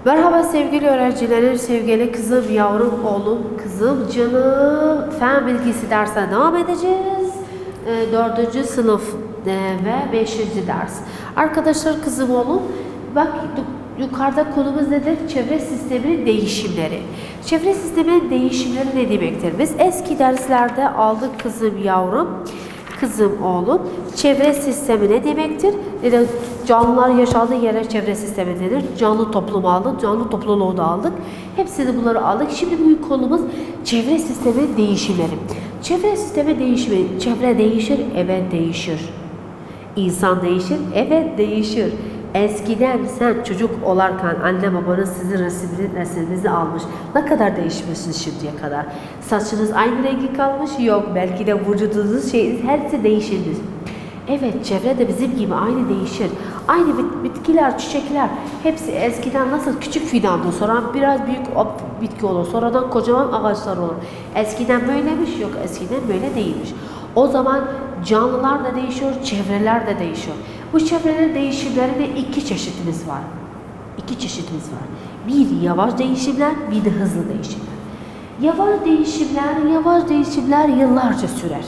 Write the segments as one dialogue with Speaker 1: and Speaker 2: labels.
Speaker 1: Merhaba sevgili öğrencilerim, sevgili kızım, yavrum, oğlum, kızım, canım. Fen bilgisi dersine devam edeceğiz. 4. sınıf ve 5. ders. Arkadaşlar, kızım, oğlum, bak yukarıda konumuz nedir? Çevre sisteminin değişimleri. Çevre sisteminin değişimleri ne demektir? Biz eski derslerde aldık kızım, yavrum. Kızım, oğlum, çevre sistemi ne demektir? Canlılar yaşadığı yere çevre sistemi denir. Canlı toplumu aldık, canlı topluluğu da aldık. Hepsini bunları aldık. Şimdi bugün konumuz çevre sistemi değişimleri. Çevre sistemi değişimi. Çevre değişir, evet değişir. İnsan değişir, evet değişir. Eskiden sen çocuk olarken anne babanız sizin resminizi almış. Ne kadar değişmişsiniz şimdiye kadar? Saçınız aynı rengi kalmış? Yok. Belki de vücudunuz hepsi değişirmiş. Evet, çevre de bizim gibi aynı değişir. Aynı bitkiler, çiçekler hepsi eskiden nasıl küçük fidandı, sonra biraz büyük bitki olur, sonradan kocaman ağaçlar olur. Eskiden böylemiş, yok eskiden böyle değilmiş. O zaman canlılar da değişiyor, çevreler de değişiyor. Bu çevrelerin değişimlerinde iki çeşitimiz var. Bir yavaş değişimler, bir de hızlı değişimler. Yavaş değişimler yıllarca sürer.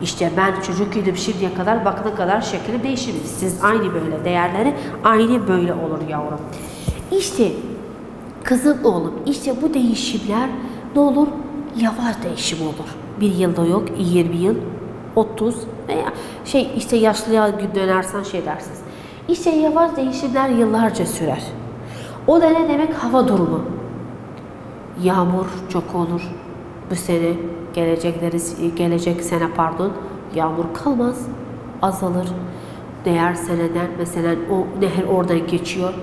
Speaker 1: İşte ben çocukken şimdiye kadar bakana kadar şekli değişimiz. Siz aynı böyle değerleri aynı böyle olur yavrum. İşte kızım, oğlum, işte bu değişimler ne olur? Yavaş değişim olur. Bir yılda yok, 20 yıl, 30 veya işte yaşlıya dönersen dersiniz. İşte yavaş değişimler yıllarca sürer. O da ne demek? Hava durumu. Yağmur çok olur. Bu sene, gelecek sene yağmur kalmaz, azalır. Diğer seneden mesela o nehir oradan geçiyor.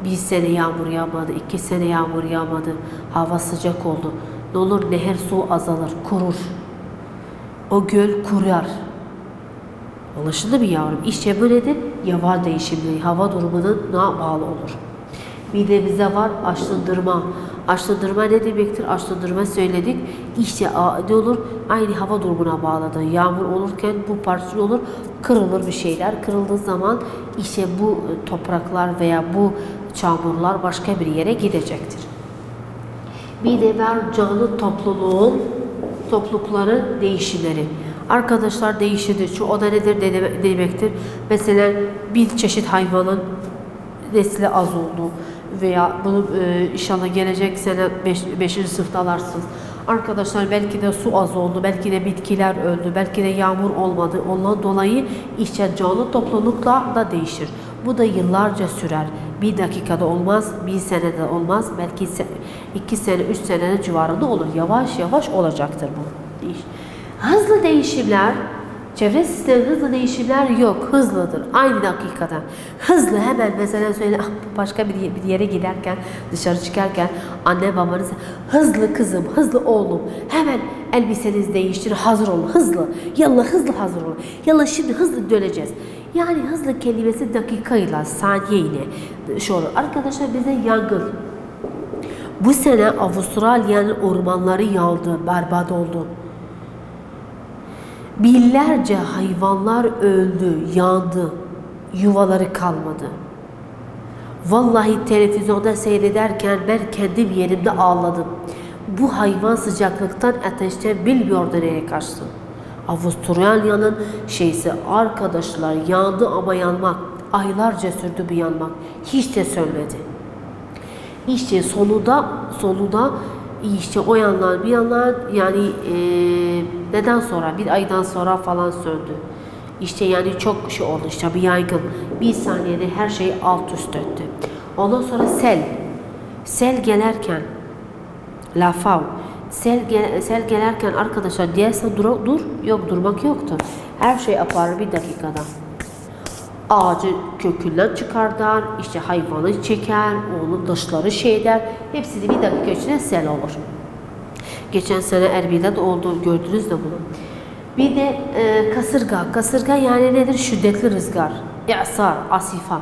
Speaker 1: Bir sene yağmur yağmadı, 2 sene yağmur yağmadı. Hava sıcak oldu. Ne olur? Nehir su azalır, kurur. O göl kurar. Anlaşıldı mı yavrum? İşte böyledir. Yavaş değişimleri hava durumuna bağlı olur. Bir de bize var aşındırma. Aşındırma ne demektir? Aşındırma söyledik. İşte ne olur? Aynı hava durumuna bağlıdır. Yağmur olurken bu parça olur, kırılır bir şeyler. Kırıldığı zaman işte bu topraklar veya bu çamurlar başka bir yere gidecektir. Bir de var canlı toplulukların değişimleri. Arkadaşlar değişir. O da nedir demektir? Mesela bir çeşit hayvanın nesli az oldu veya bunu inşallah gelecek sene 5. sınıfta alarsınız. Arkadaşlar belki de su az oldu, belki de bitkiler öldü, belki de yağmur olmadı. Ondan dolayı işte canlı toplulukla da değişir. Bu da yıllarca sürer. Bir dakikada olmaz, bir senede olmaz, belki 2 sene, 3 sene civarında olur. Yavaş yavaş olacaktır bu. Hızlı değişimler, çevre sistemi hızlı değişimler yok. Hızlıdır. Aynı dakikada. Hızlı hemen mesela başka bir yere giderken, dışarı çıkarken anne babanız hızlı kızım, hızlı oğlum, hemen elbisenizi değiştir, hazır olun, hızlı. Yallah hızlı hazır olun. Yallah şimdi hızlı döneceğiz. Yani hızlı kelimesi dakikayla, saniyeyle olur. Arkadaşlar bize yangın. Bu sene Avustralya'nın ormanları yandı, berbat oldu. Binlerce hayvanlar öldü, yandı, yuvaları kalmadı. Vallahi televizyonda seyrederken ben kendim yerimde ağladım. Bu hayvan sıcaklıktan, ateşten bilmiyordu nereye kaçtı. Avustralya'nın arkadaşlar yandı ama yanmak, aylarca sürdü bu yanmak, hiç de sönmedi. İşte sonunda İşte o yanlar bir yanlar yani neden sonra bir aydan sonra falan söndü. İşte yani çok oldu işte bir yaygın. Bir saniyede her şey alt üst etti. Ondan sonra sel gelerken sel gelerken arkadaşlar diyersen dur yok durmak yoktu. Her şey aparır bir dakikada. Ağacı kökünden çıkarlar, işte hayvanı çeker, onun dışları hepsini bir dakika içinde sel olur. Geçen sene Erbil'de de oldu, gördünüz de bunu. Bir de kasırga yani nedir? Şiddetli rüzgar, asifa.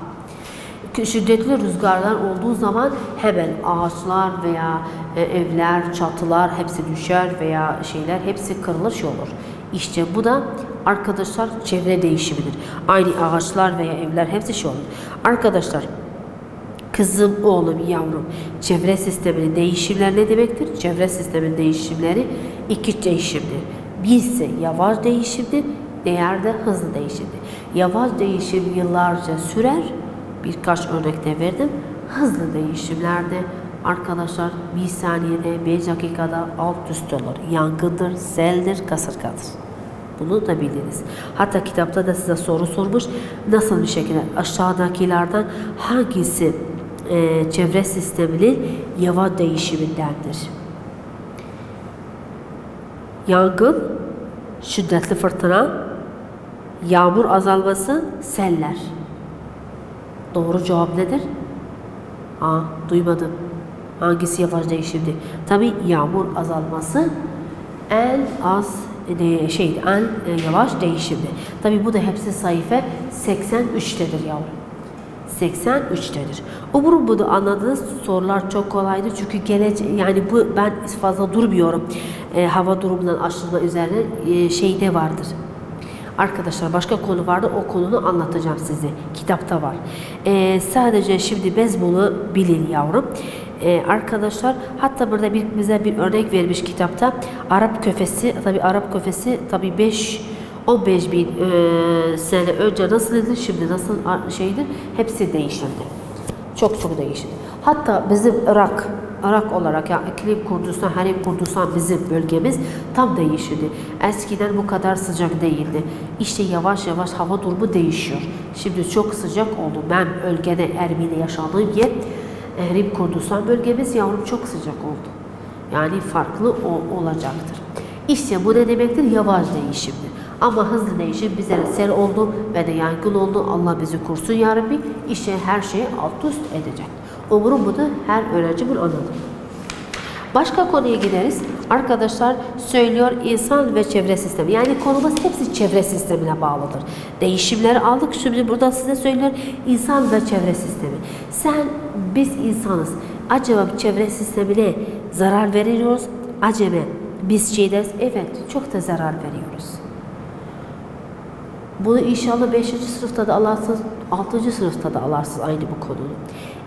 Speaker 1: Şiddetli rüzgarlar olduğu zaman hemen ağaçlar veya evler, çatılar hepsi düşer veya hepsi kırılır olur. İşte bu da arkadaşlar çevre değişimidir. Aynı ağaçlar veya evler hepsi şey olur. Arkadaşlar kızım, oğlum, yavrum, çevre sisteminin değişimleri ne demektir? Çevre sisteminin değişimleri iki değişimdir. Birisi yavaş değişimdir, diğer de hızlı değişimdir. Yavaş değişim yıllarca sürer, birkaç örnekte verdim. Hızlı değişimlerde arkadaşlar bir saniyede, 5 dakikada alt üst olur. Yangındır, seldir, kasırgadır. Bunu da biliriz. Hatta kitapta da size soru sormuş. Nasıl bir şekilde aşağıdakilerden hangisi çevre sisteminin yavaş değişimindendir? Yangın, şiddetli fırtına, yağmur azalması, seller. Doğru cevap nedir? Duymadım. Hangisi yavaş değişimdi? Tabii yağmur azalması en yavaş değişimdi. Tabii bu da hepsi sayfa 83'tedir yavrum. 83'tedir. Umarım bunu anladınız. Sorular çok kolaydı çünkü yani bu ben fazla durmuyorum. Hava durumundan aşırma üzerine şeyde vardır. Arkadaşlar başka konu vardı, o konunu anlatacağım size. Kitapta var. Sadece şimdi biz bunu bilin yavrum. Arkadaşlar hatta burada bize bir örnek vermiş kitapta. Arap köfesi, Arap köfesi 15 bin sene önce nasıldı, şimdi nasıl şeydir? Hepsi değişildi. Çok değişti. Hatta bizim Irak olarak ya iklim Kurdistan, Harem Kurdistan bizim bölgemiz tam değişti. Eskiden bu kadar sıcak değildi. İşte yavaş yavaş hava durumu değişiyor. Şimdi çok sıcak oldu. Ben bölgede Erbil'de yaşadığım yer Harem Kurdistan bölgemiz yavrum çok sıcak oldu. Yani farklı olacaktır. İşte bu ne demektir? Yavaş değişimdir. Ama hızlı değişim bize sel oldu ve de yangın oldu. Allah bizi korusun ya Rabbi. İşte her şeyi alt üst edecek. Umarım bunu her öğrenci bunu anladı. Başka konuya gideriz. Arkadaşlar söylüyor insan ve çevre sistemi. Yani konumuz hepsi çevre sistemine bağlıdır. Değişimleri aldık. Şimdi burada size söylüyor insan ve çevre sistemi. Biz insanız. Acaba çevre sistemine zarar veriyoruz. Acaba biz evet çok da zarar veriyoruz. Bunu inşallah 5. sınıfta da alarsınız, 6. sınıfta da alarsınız aynı bu konunu.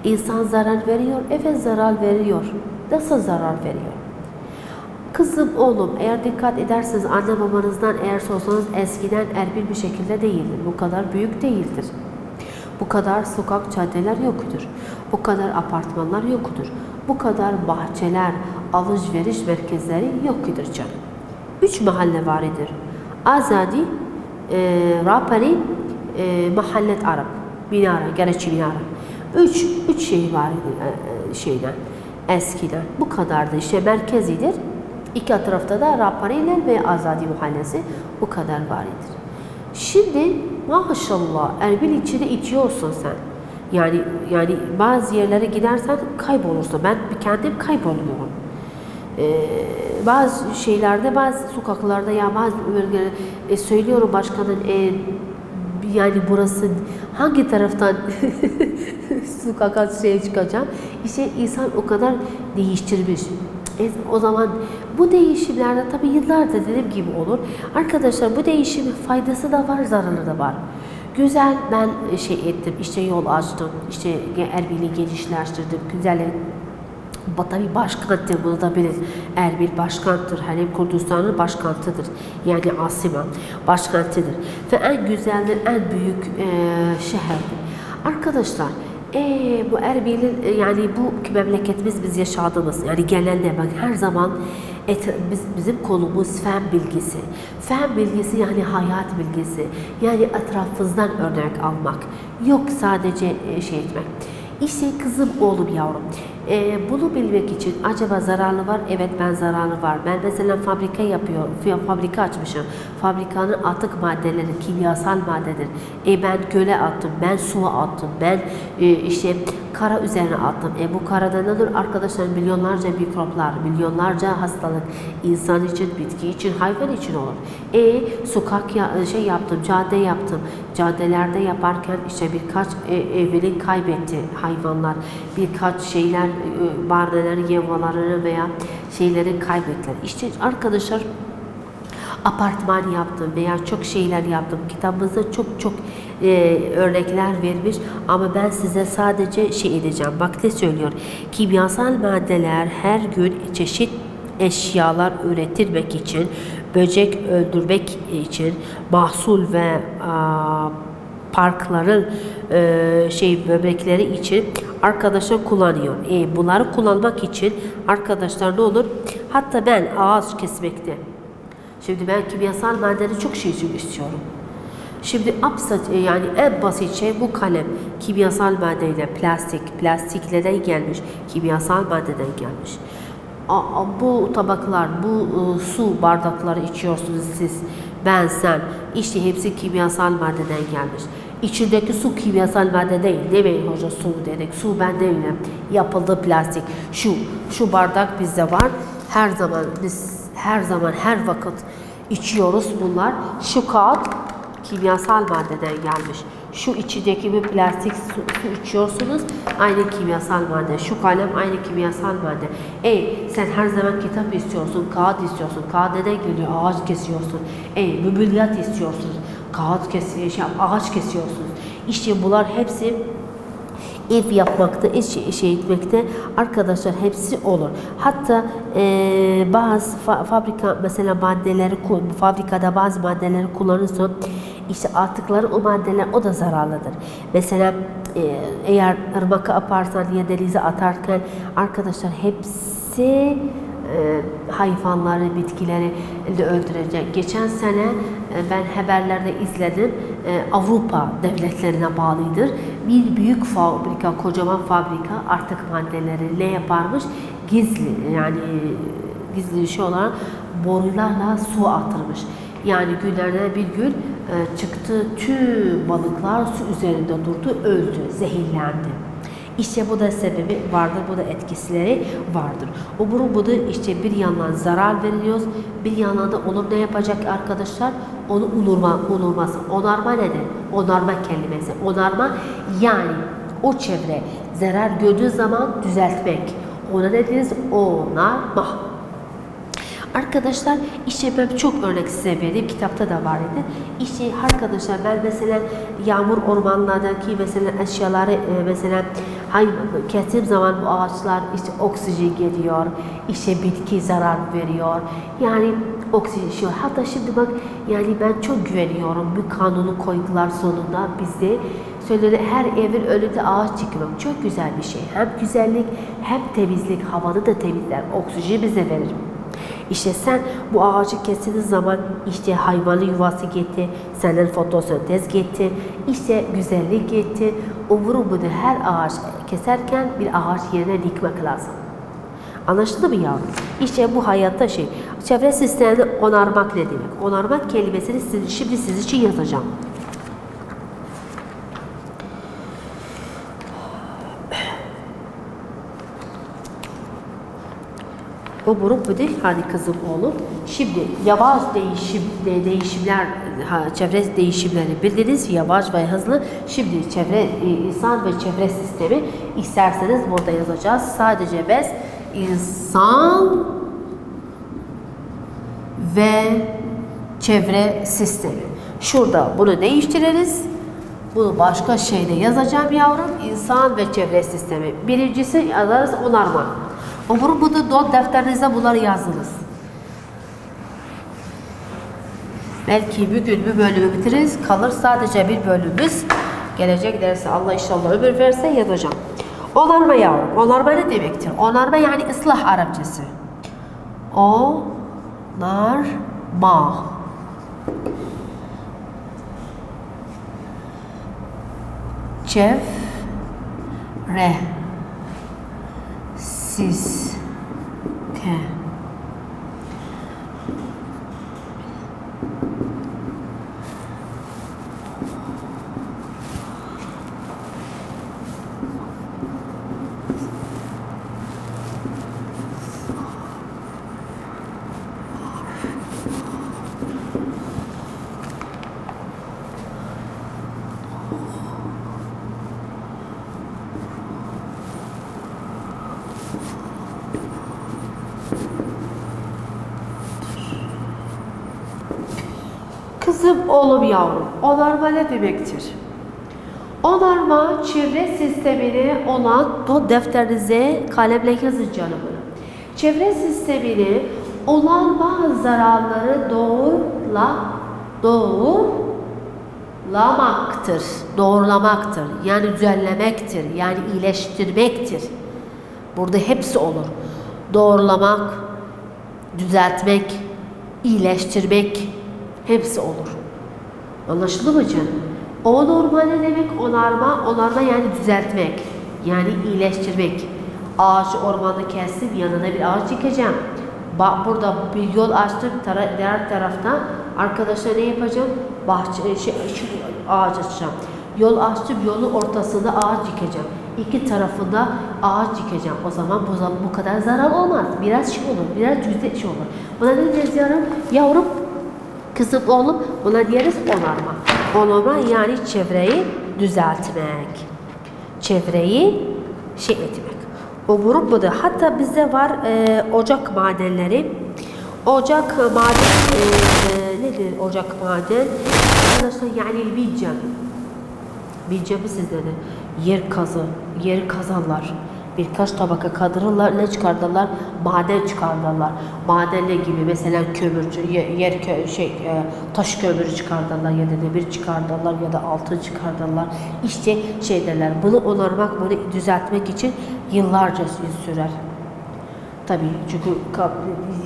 Speaker 1: İnsan zarar veriyor, evet zarar veriyor. Nasıl zarar veriyor? Kızım, oğlum eğer dikkat ederseniz anne babanızdan eğer sorsanız eskiden Erbil bir şekilde değildir. Bu kadar büyük değildir. Bu kadar sokak caddeler yoktur. Bu kadar apartmanlar yoktur. Bu kadar bahçeler, alışveriş merkezleri yoktur canım. 3 mahalle var idir. Azadi, Rapari, Mahallet Arap, Minara, Gereçi Minara. Üç şey var şeyden, eskiden. Bu kadardı. İşte merkezidir. İki tarafta da Rapariler ve Azadi Mahallesi bu kadar var idir. Şimdi maşallah Erbil içinde itiyorsun sen. Yani bazı yerlere gidersen kaybolursun. Ben kendim kayboluyorum. Bazı şeylerde, bazı sokaklarda ya bazı bölgelerde söylüyorum başkanın yani burası hangi taraftan sokaka çıkacağım. İşte insan o kadar değiştirmiş. O zaman bu değişimlerde tabii yıllardır dediğim gibi olur. Arkadaşlar bu değişimin faydası da var, zararı da var. Güzel ben ettim, işte yol açtım, işte Erbil'i genişleştirdim, güzel. Tabii başkanttır, bunu da bilin. Erbil başkanttır, Harem Kurdistan'ın başkantıdır. Yani Asima başkantıdır. Ve en güzeldir, en büyük şehirdir. Arkadaşlar, bu Erbil'in yani bu memleketimiz biz yaşadığımız yani genelde bak her zaman bizim konumuz fen bilgisi. Fen bilgisi yani hayat bilgisi. Yani etrafımızdan örnek almak. Yok sadece etmek. İşte kızım, oğlum, yavrum. Bunu bilmek için acaba zararlı var? Evet ben zararlı var. Ben mesela fabrika yapıyorum. Fabrika açmışım. Fabrikanın atık maddeleri kimyasal maddedir. Ben göle attım. Ben suya attım. Ben işte kara üzerine attım. Bu karada nedir? Arkadaşlar milyonlarca mikroplar, milyonlarca hastalık insan için, bitki için, hayvan için olur. Sokak yaptım, cadde yaptım. Caddelerde yaparken işte birkaç evini kaybetti hayvanlar. Birkaç şeyler, barneler, yevvalarını veya şeyleri kaybettiler. İşte arkadaşlar apartman yaptım veya çok şeyler yaptım. Kitabımızda çok örnekler vermiş ama ben size sadece şey edeceğim. Bak ne söylüyor? Kimyasal maddeler her gün çeşit eşyalar üretilmek için, böcek öldürmek için, mahsul ve parkların böbrekleri için arkadaşlar kullanıyor. Bunları kullanmak için arkadaşlar ne olur? Hatta ben ağaç kesmekte. Şimdi ben kimyasal maddeleri çok şey istiyorum. Şimdi yani en basit şey bu kalem. Kimyasal maddeyle plastikle de gelmiş. Kimyasal maddeden gelmiş. Bu tabaklar, bu su bardakları içiyorsunuz siz, ben, sen. İşte hepsi kimyasal maddeden gelmiş. İçindeki su kimyasal madde değil. Demeyin hoca su dedik. Su ben değilim. Yapıldı plastik. Şu bardak bizde var. Biz her vakit içiyoruz bunlar. Şu kağıt kimyasal maddeden gelmiş. Şu içindeki bir plastik su içiyorsunuz. Aynı kimyasal madde. Şu kalem aynı kimyasal madde. Sen her zaman kitap istiyorsun, kağıt istiyorsun. Kağıt neden geliyor? Ağaç kesiyorsun. Mübülyat istiyorsunuz. Ağaç kesiyorsunuz. İşte bunlar hepsi ev yapmakta, etmekte arkadaşlar hepsi olur. Hatta bazı fabrikada bazı maddeleri kullanırsa işte attıkları o maddeler o da zararlıdır. Mesela eğer ırmaka yaparsan ya denize atarken arkadaşlar hepsi hayvanları, bitkileri de öldürecek. Geçen sene ben haberlerde izledim. Avrupa devletlerine bağlıdır. Bir büyük fabrika, kocaman fabrika artık maddeleri ne yaparmış? Gizli şey olarak borularla su atırmış. Yani günlerden bir gün çıktı, tüm balıklar su üzerinde durdu, öldü, zehirlendi. İşte bu da sebebi vardır, bu da etkisileri vardır. Bu da işte bir yandan zarar veriliyoruz, bir yandan da olur ne yapacak arkadaşlar? Onu onurması. Onarma nedir? Onarma kelimesi. Onarma yani o çevre zarar gördüğü zaman düzeltmek. Ona ne deriz? Onarma. Arkadaşlar işte ben çok örnek size verdim. Kitapta da var idi. İşte arkadaşlar ben mesela yağmur ormanlardaki mesela eşyaları kestiğim zaman bu ağaçlar işte oksijen geliyor. İşte bitki zarar veriyor. Yani oksijen. Hatta şimdi bak yani ben çok güveniyorum. Bu kanunu koydular sonunda bizde. Söyledi her evin önünde ağaç çıkıyor. Çok güzel bir şey. Hem güzellik hem temizlik. Havanı da temizler. Oksijen bize verir. İşte sen bu ağacı kestiğiniz zaman işte hayvanın yuvası gitti, senden fotosentez gitti, işte güzellik gitti. Bu da her ağaç keserken bir ağaç yerine dikmek lazım. Anlaşıldı mı yavrum? İşte bu hayatta çevre sistemini onarmak ne demek? Onarmak kelimesini şimdi siz için yazacağım. Bu değil. Hadi kızım oğlum. Şimdi yavaş değişimler, çevre değişimleri bildiniz. Yavaş ve hızlı. Şimdi insan ve çevre sistemi isterseniz burada yazacağız. Sadece biz insan ve çevre sistemi. Şurada bunu değiştiririz. Bunu başka şeyde yazacağım yavrum. İnsan ve çevre sistemi. Birincisi yazarız onarma. Bu da not defterinize bunları yazınız. Belki bir gün bir bölümü bitiririz. Kalır sadece bir bölümümüz. Gelecek derse Allah inşallah ömür verse yazacağım. Onarma yavrum. Onarma ne demektir? Onarma yani ıslah Arapçası. Onarma. Çevre. Sistem. kızım, oğlum, yavrum. Onarma ne demektir? Onarma, çevre sistemine olan, bu defterinize kalemle yazın canım. Çevre sistemine olan bazı zararları doğrulamaktır. Yani düzenlemektir. Yani iyileştirmektir. Burada hepsi olur. Doğrulamak, düzeltmek, iyileştirmek hepsi olur. Anlaşıldı mı canım? Onarma ne demek? Onarma yani düzeltmek. Yani iyileştirmek. Ağacı ormanda kestim, yanına bir ağaç dikeceğim. Bak burada bir yol açtım, diğer tarafta arkadaşlar ne yapacağım? Ağaç açacağım. Yol açtım, yolun ortasında ağaç dikeceğim. İki tarafında ağaç dikeceğim. O zaman bu kadar zarar olmaz. Biraz şey olur, biraz cüzde şey olur. Buna ne diyeceğiz yavrum? Kızım, oğlum, buna diyeriz onarma. Onarma yani çevreyi düzeltmek. Çevreyi etmek. O grup budur. Hatta bizde var ocak madenleri. Ocak maden nedir ocak maden? Arkadaşlar yani bileceğim. Bileceğimi sizlere. Yer kazarlar. Birkaç tabaka kaldırırlar, ne çıkarırlar? Maden çıkarırlar. Madenle gibi mesela taş kömürü çıkarırlar ya da demir çıkarırlar ya da altın çıkarırlar. İşte derler. Bunu onarmak, bunu düzeltmek için yıllarca sürer. Tabii çünkü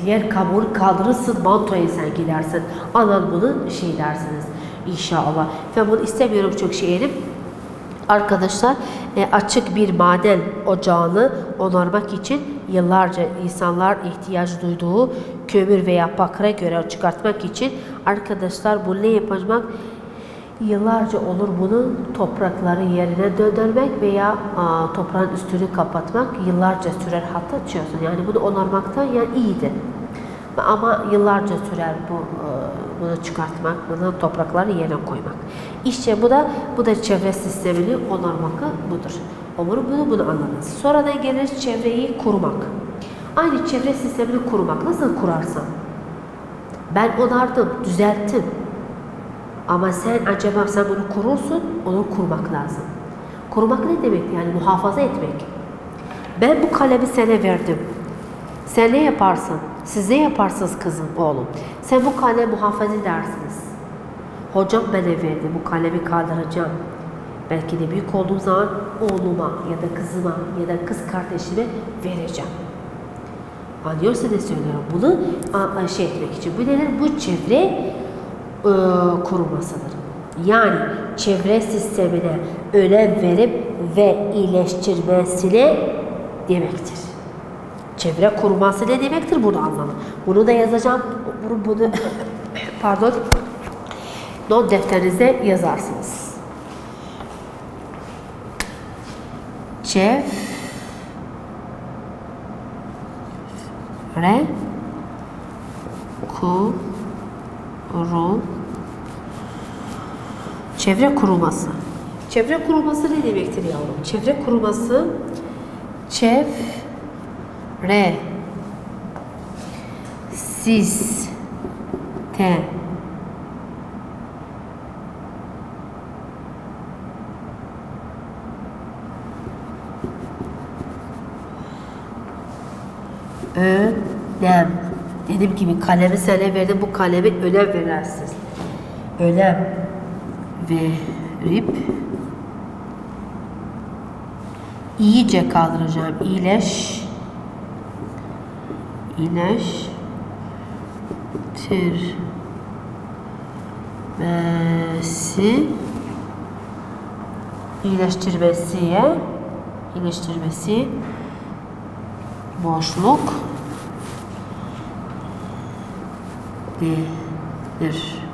Speaker 1: yer kabuğunu kaldırırsın, mantoya sen gidersin. Anan bunu dersiniz inşallah. Ben bunu istemiyorum çok şeyim. Arkadaşlar açık bir maden ocağını onarmak için yıllarca insanlar ihtiyaç duyduğu kömür veya bakıra göre çıkartmak için arkadaşlar bu ne yapacak? Yıllarca olur bunu toprakları yerine döndürmek veya toprağın üstünü kapatmak yıllarca sürer hatta çözün. Yani bunu onarmaktan yani iyiydi. Ama yıllarca sürer bunu çıkartmak, bunu toprakları yerine koymak. İşte bu da çevre sistemini onarmak budur. Umarım bunu anladınız. Sonradan gelir çevreyi korumak. Aynı çevre sistemini korumak. Nasıl kurarsan? Ben onardım, düzelttim. Ama sen bunu korursun, onu kurmak lazım. Korumak ne demek? Yani muhafaza etmek. Ben bu kalemi sana verdim. Sen ne yaparsın? Siz ne yaparsınız kızım, oğlum? Sen bu kalemi muhafaza edersiniz. Hocam bana verdi, bu kalemi kaldıracağım. Belki de büyük olduğum zaman oğluma ya da kızıma ya da kız kardeşime vereceğim. Anlıyorsa ne söylüyorum? Bunu etmek için. Bu nedir? Bu çevre korumasıdır. Yani çevre sistemine önem verip ve iyileştirmesine demektir. Çevre koruması ne demektir? Bunu anlamı. Bunu da yazacağım. Bunu pardon. Not defterinize yazarsınız. Çevre Çevre koruması. Çevre koruması ne demektir yavrum? Çevre koruması çevre sistem önem. Dediğim gibi kalemi sana verdim. Bu kalemi önem verirsiniz. Önem verip iyice kaldıracağım. iyileştirmesi boşluk denir.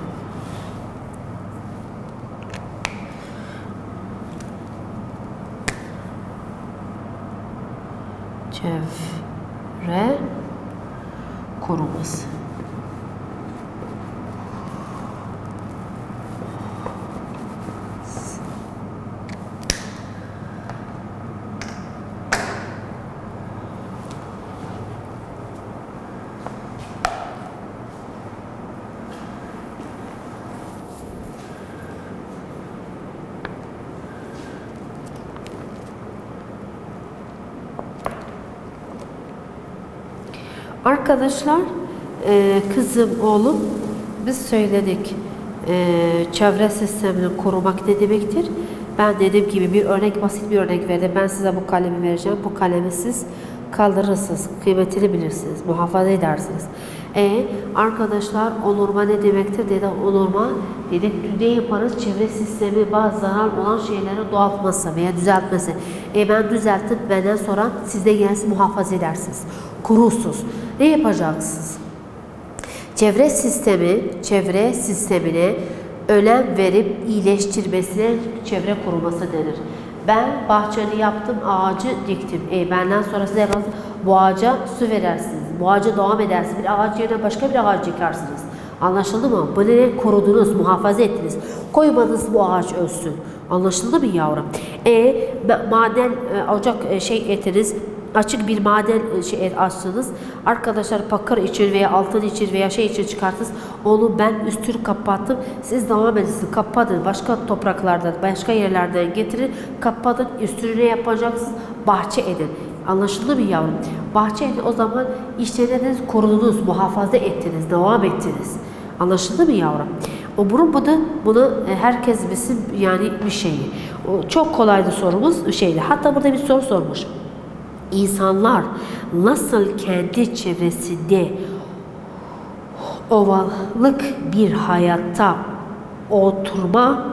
Speaker 1: Çevre koruması. Arkadaşlar, kızım, oğlum, biz söyledik. Çevre sistemini korumak ne demektir? Ben dediğim gibi bir örnek, basit bir örnek verdim. Ben size bu kalemi vereceğim. Bu kalemi siz kaldırırsınız, kıymetini bilirsiniz, muhafaza edersiniz. Arkadaşlar, onurma ne demektir? Dedi onurma, dedik ne yaparız? Çevre sistemi bazı zarar olan şeyleri doğaltması veya düzeltmesi. Ben düzeltip benden sonra siz de gelsin muhafaza edersiniz. Korursunuz. Ne yapacaksınız? Çevre sistemine önem verip iyileştirmesine çevre koruması denir. Ben bahçeni yaptım, ağacı diktim. Benden sonra size bu ağaca su verersiniz. Bu ağaca devam edersiniz. Bir ağaç yerine başka bir ağaç dikersiniz. Anlaşıldı mı? Bunu korudunuz, muhafaza ettiniz. Koymadınız bu ağaç ölsün. Anlaşıldı mı yavrum? Maden, ocak etiniz. Açık bir maden açtınız. Arkadaşlar bakır için veya altın için veya için çıkarttınız. Onu ben üstünü kapattım. Siz devam edin. Kapatın. Başka topraklardan, başka yerlerden getirin. Kapatın. Üstünü ne yapacaksınız? Bahçe edin. Anlaşıldı mı yavrum? Bahçe edin. O zaman işleriniz korudunuz, muhafaza ettiniz, devam ettiniz. Anlaşıldı mı yavrum? Bunu herkes bilsin, yani bir şeyi. Çok kolaydı sorumuz şeydi. Hatta burada bir soru sormuş. İnsanlar nasıl kendi çevresinde ovalık bir hayatta oturma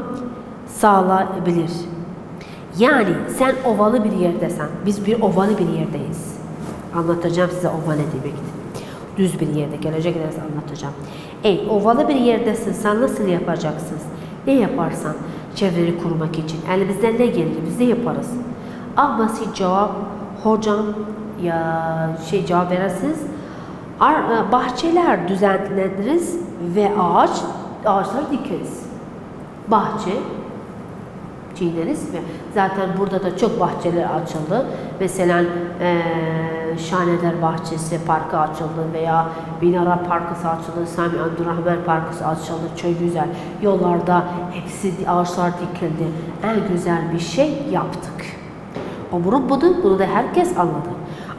Speaker 1: sağlayabilir? Yani sen ovalı bir yerdesin. Biz bir ovalı bir yerdeyiz. Anlatacağım size ova ne demektir. Düz bir yerde, gelecek dersi anlatacağım. Ovalı bir yerdesin. Sen nasıl yapacaksın? Ne yaparsan çevreni kurmak için. Elimizden ne gelir? Biz de yaparız. Basit cevap. Hocam cevap verirsiniz. Bahçeler düzenleniriz ve ağaçları dikeriz. Bahçe çiğneriz ve zaten burada da çok bahçeler açıldı. Mesela Şahneder Bahçesi Parkı açıldı veya Binara Parkı açıldı, Sami Abdurrahman Parkı açıldı. Çok güzel. Yollarda hepsi ağaçlar dikildi. En güzel bir şey yaptık. Bunu da herkes anladı.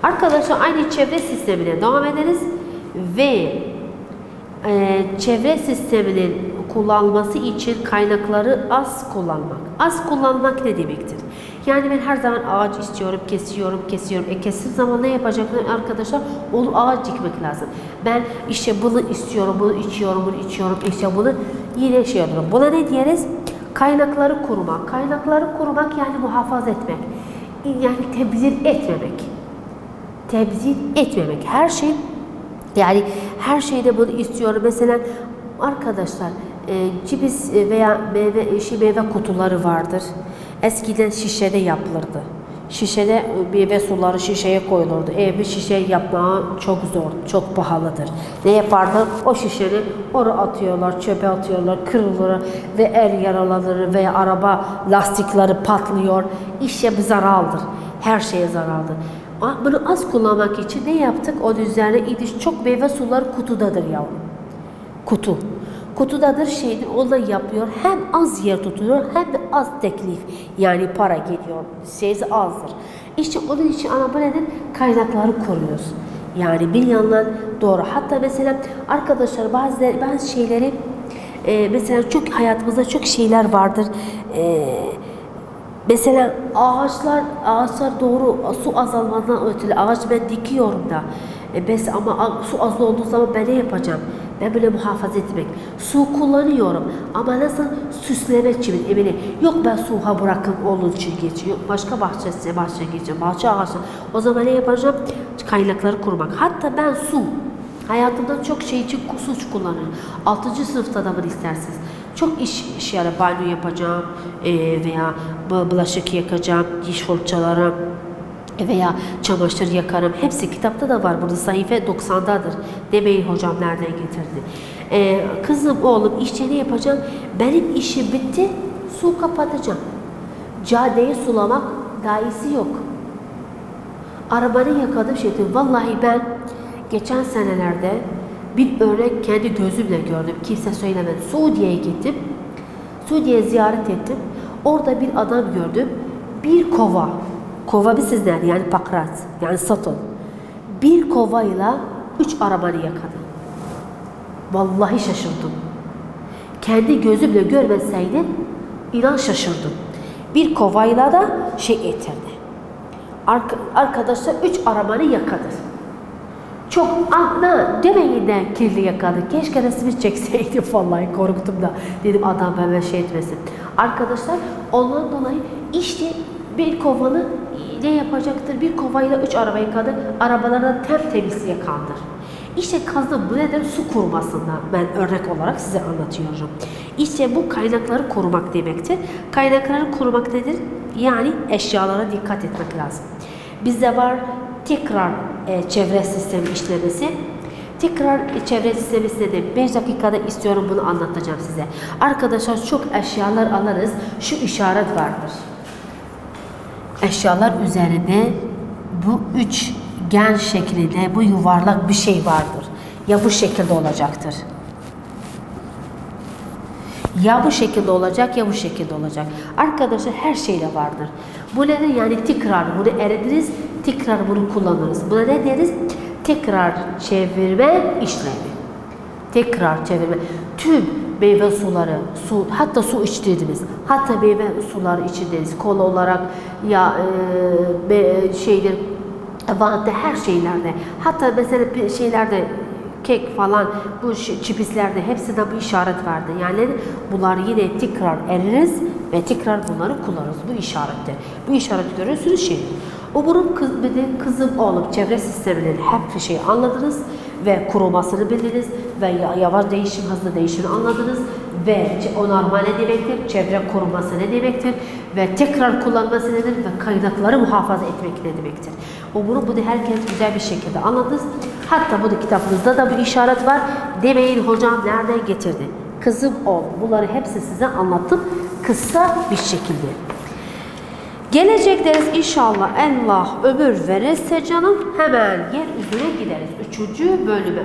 Speaker 1: Arkadaşlar aynı çevre sistemine devam ederiz ve çevre sisteminin kullanılması için kaynakları az kullanmak. Az kullanmak ne demektir? Yani ben her zaman ağaç istiyorum, kesiyorum. Kestiğim zaman ne yapacaklar arkadaşlar? Onu ağaç dikmek lazım. Ben bunu istiyorum, bunu içiyorum, bunu yine yapıyorum. Buna ne diyeriz? Kaynakları korumak. Kaynakları korumak yani muhafaza etmek. Yani tebzir etmemek. Her şeyde bunu istiyorum. Mesela arkadaşlar cips veya meyve kutuları vardır. Eskiden şişede yapılırdı. Şişede meyve suları şişeye koyulurdu. Bir şişe yapmak çok zor, çok pahalıdır. Ne yaparlar? O şişeyi oraya atıyorlar, çöpe atıyorlar, kırılır ve el yaralanır veya araba lastikleri patlıyor. İşte bir zarardır. Her şeye zarardır. Bunu az kullanmak için ne yaptık? Onun üzerine çok meyve suları kutudadır yavrum. Kutudadır onunla yapıyor. Hem az yer tutuyor hem de az teklif. Yani para geliyor. Sayısı azdır. İşte onun için bu nedir? Kaynakları koruyoruz. Yani bir yandan doğru. Hatta mesela arkadaşlar bazı şeyleri mesela çok hayatımızda çok şeyler vardır. Mesela ağaçlar doğru su azalmadan ötürü ağaç ben dikiyorum da. Ama su az olduğu zaman ben ne yapacağım? Ben böyle muhafaza etmek. Su kullanıyorum ama nasıl süslemek için eminim. Yok ben suha bırakıp onun için geçiyor. Başka bahçe geçeceğim. Bahçe ağaçları. O zaman ne yapacağım? Kaynakları kurmak. Hatta ben hayatımda çok şey için su kullanıyorum. 6. sınıfta da bunu istersiniz. Çok iş yani banyo yapacağım veya bulaşık yakacağım, diş fırçalarım veya çamaşır yakarım. Hepsi kitapta da var. Burada sayfa 90'dadır. Demeyin hocam nereden getirdi. Kızım, oğlum ne yapacağım? Benim işim bitti. Su kapatacağım. Caddeyi sulamak daha iyisi yok. Arabanı yakadım Vallahi ben geçen senelerde bir örnek kendi gözümle gördüm. Kimse söylemedi. Suudiye'ye gittim. Suudiye'ye ziyaret ettim. Orada bir adam gördüm. Bir kova bir sizler yani pakrat yani satın. Bir kovayla 3 arabanı yakadı. Vallahi şaşırdım. Kendi gözümle görmeseydim inan şaşırdım. Bir kovayla da getirdi. Arkadaşlar 3 arabanı yakadı. Çok demeyin de kirli yakadı. Keşke resmi çekseydim, vallahi korktum da. Dedim adam hemen etmesin. Arkadaşlar ondan dolayı işte bir kovanı ne yapacaktır? Bir kovayla 3 araba yıkadı. Arabalardan tertemiz yakandır. İşte kazdım, bu nedir? Su korumasında ben örnek olarak size anlatıyorum. İşte bu kaynakları korumak demektir. Kaynakları korumak nedir? Yani eşyalara dikkat etmek lazım. Bizde var tekrar çevre sistemi işlemesi. Tekrar çevre sistemi nedir? 5 dakikada istiyorum, bunu anlatacağım size. Arkadaşlar çok eşyalar alırız. Şu işaret vardır. Eşyalar üzerinde bu üçgen şeklinde bu yuvarlak bir şey vardır. Ya bu şekilde olacaktır. Ya bu şekilde olacak ya bu şekilde olacak. Arkadaşlar her şeyde vardır. Bu nedir? Yani tekrar bunu eridiniz, tekrar bunu kullanırız. Buna ne deriz? Tekrar çevirme işlemi. Tekrar çevirme. Tüm meyve suları, hatta su içtiğiniz, hatta meyve suları içtiğiniz, kola olarak ya vante her şeylerde, hatta mesela şeylerde kek falan, bu çipislerde hepsinde bu işaret vardı. Yani bunları yine tekrar eririz ve tekrar bunları kullanırız. Bu işarette. Bu işareti görüyorsunuz şey. Umarım kızım oğlum çevre sisteminin hep şeyi anladınız ve kurumasını bildiniz ve yavaş değişim, hızlı değişimi anladınız ve o normal ne demektir, çevre koruması ne demektir ve tekrar kullanması nedir ve kaynakları muhafaza etmek ne demektir. Umarım bunu herkes güzel bir şekilde anladınız. Hatta bu da kitabınızda da bir işaret var. Demeyin hocam nereden getirdi? Kızım oğlum, bunları hepsi size anlattım kısa bir şekilde. Gelecek deriz inşallah Allah ömür verirse canım, hemen yeryüzüne gideriz. 3. bölüme,